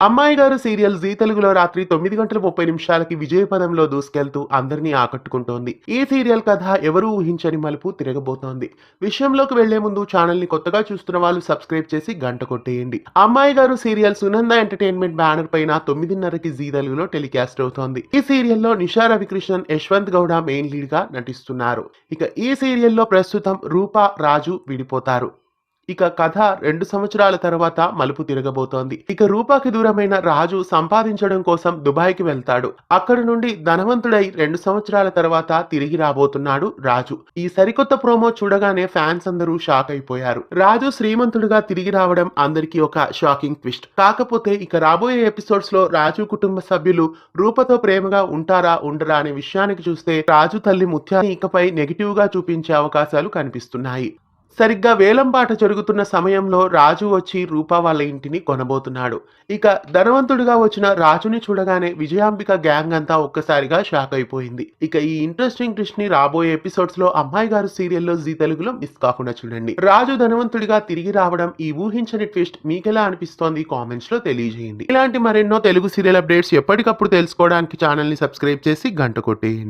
అమ్మాయి గారు serial G తెలుగులో రాత్రి 9 గంటల 30 నిమిషాలకి విజయపదంలో దూసుకెళ్తూ అందరినీ ఆకట్టుకుంటోంది. ఈ సీరియల్ కథ ఎవరూ ఊహించని మలుపు తిరగబోతోంది. విషయంలోకి వెళ్లే ముందు ఛానల్ ని కొత్తగా చూస్తున్న వాళ్ళు సబ్స్క్రైబ్ చేసి గంట కొట్టేయండి. అమ్మాయి గారు సీరియల్ సునంద ఎంటర్టైన్మెంట్ బ్యానర్ పైన 9:30కి జీ తెలుగులో టెలికాస్ట్ అవుతోంది. ఈ సీరియల్లో నిషా రవికృష్ణన్, యశ్వంత్ గౌడ మెయిన్ లీడ్ గా నటిస్తున్నారు. ఇక ఈ సీరియల్లో ప్రస్తుతం రూపా, రాజు విడిపోతారు. ఇక కథ 2 సంవత్సరాల తర్వాత మలుపు తిరగబోతోంది. ఇక రూపాకి దూరమైన రాజు సంపాదించడం కోసం దుబాయ్కి వెళ్తాడు. అక్కడి నుండి ధనవంతుడై 2 సంవత్సరాల తర్వాత తిరిగి రాబోతున్నాడు రాజు. ఈ సరికొత్త ప్రోమో చూడగానే ఫ్యాన్స్ అందరూ షాక్ అయిపోయారు. రాజు శ్రీమంతుడుగా తిరిగి రావడం అందరికీ ఒక షాకింగ్ ట్విస్ట్. కాకపోతే ఇక రాబోయే ఎపిసోడ్స్ లో రాజు కుటుంబ సభ్యులు రూపతో ప్రేమగా ఉంటారా ఉండరా అనే విషయానికి చూస్తే రాజు తల్లి ముత్యాన్ని ఇకపై నెగిటివ్ గా చూపించే అవకాశాలు కనిపిస్తున్నాయి. సరిగ్గా వేలంపాట జరుగుతున్న సమయంలో రాజు వచ్చి రూపా వాళ్ళ ఇంటిని కొనబోతున్నాడు. ఇక ధనవంతుడిగా వచ్చిన రాజుని చూడగానే విజయాంబిక గ్యాంగ్ అంతా ఒక్కసారిగా షాక్ అయిపోయింది. ఇక ఈ ఇంట్రెస్టింగ్ ట్విస్ట్ ని రాబోయే ఎపిసోడ్స్ లో అమ్మాయి గారు సీరియల్లో జీ తెలుగులో మిస్ కాకుండా చూడండి. రాజు ధనవంతుడిగా తిరిగి రావడం, ఈ ఊహించని ట్విస్ట్ మీకెలా అనిపిస్తోంది కామెంట్స్ లో తెలియజేయండి. ఇలాంటి మరెన్నో తెలుగు సీరియల్ అప్డేట్స్ ఎప్పటికప్పుడు తెలుసుకోవడానికి ఛానల్ ని సబ్స్క్రైబ్ చేసి గంట కొట్టేయండి.